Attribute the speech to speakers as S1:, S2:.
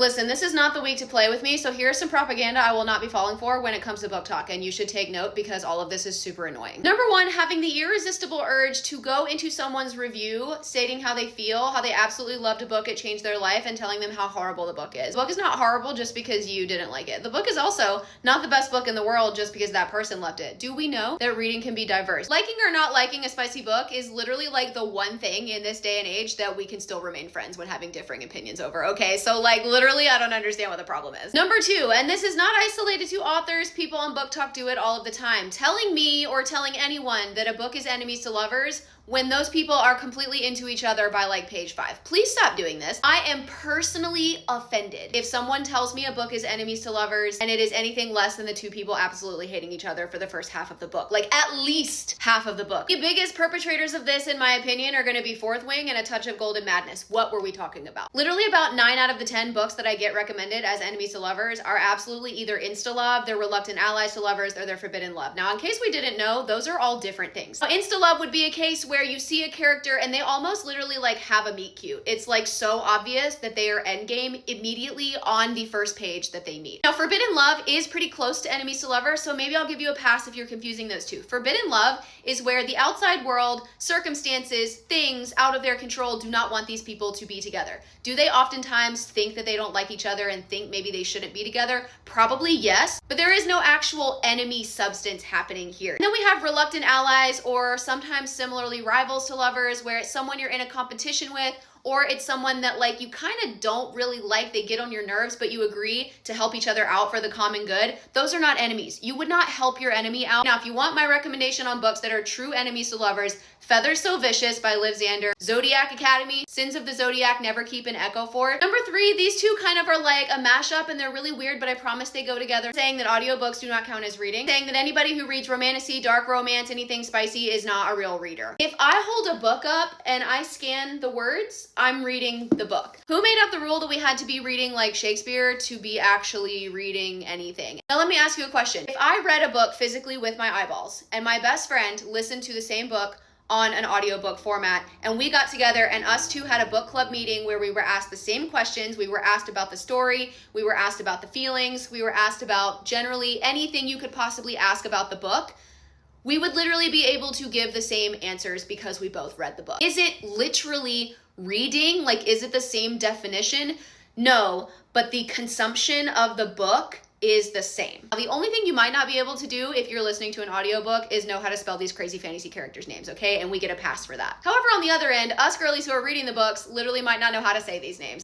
S1: Listen, this is not the week to play with me, so here's some propaganda I will not be falling for when it comes to book talk, and you should take note because all of this is super annoying. Number one, having the irresistible urge to go into someone's review stating how they feel, how they absolutely loved a book, it changed their life, and telling them how horrible the book is. The book is not horrible just because you didn't like it. The book is also not the best book in the world just because that person loved it. Do we know that reading can be diverse? Liking or not liking a spicy book is literally like the one thing in this day and age that we can still remain friends when having differing opinions over, okay? So like literally I don't understand what the problem is. Number two, and this is not isolated to authors, people on Book Talk do it all of the time. Telling me or telling anyone that a book is enemies to lovers when those people are completely into each other by like page 5. Please stop doing this. I am personally offended if someone tells me a book is enemies to lovers and it is anything less than the two people absolutely hating each other for the first half of the book. Like at least half of the book. The biggest perpetrators of this, in my opinion, are gonna be Fourth Wing and A Touch of Golden Madness. What were we talking about? Literally about 9 out of the 10 books that I get recommended as enemies to lovers are absolutely either insta-love, they're reluctant allies to lovers, or they're forbidden love. Now, in case we didn't know, those are all different things. Now, insta-love would be a case where you see a character and they almost literally like have a meet cute. It's like so obvious that they are endgame immediately on the first page that they meet. Now, forbidden love is pretty close to enemies to lovers, so maybe I'll give you a pass if you're confusing those two. Forbidden love is where the outside world, circumstances, things out of their control do not want these people to be together. Do they oftentimes think that they don't like each other and think maybe they shouldn't be together? Probably yes, but there is no actual enemy substance happening here. And then we have reluctant allies, or sometimes similarly rivals to lovers, where it's someone you're in a competition with, or it's someone that like you kind of don't really like, they get on your nerves, but you agree to help each other out for the common good. Those are not enemies. You would not help your enemy out. Now, if you want my recommendation on books that are true enemies to lovers, Feathers So Vicious by Liv Zander, Zodiac Academy, Sins of the Zodiac, Never Keep an Echo For. Number 3, these two kind of are like a mashup and they're really weird, but I promise they go together. Saying that audiobooks do not count as reading. Saying that anybody who reads romantasy, dark romance, anything spicy is not a real reader. If I hold a book up and I scan the words, I'm reading the book. Who made up the rule that we had to be reading like Shakespeare to be actually reading anything? Now let me ask you a question. If I read a book physically with my eyeballs and my best friend listened to the same book on an audiobook format, and we got together and us two had a book club meeting where we were asked the same questions, we were asked about the story, we were asked about the feelings, we were asked about generally anything you could possibly ask about the book, we would literally be able to give the same answers because we both read the book. Is it literally reading? Like, is it the same definition? No, but the consumption of the book is the same. The only thing you might not be able to do if you're listening to an audiobook is know how to spell these crazy fantasy characters' names, okay? And we get a pass for that. However, on the other end, us girlies who are reading the books literally might not know how to say these names.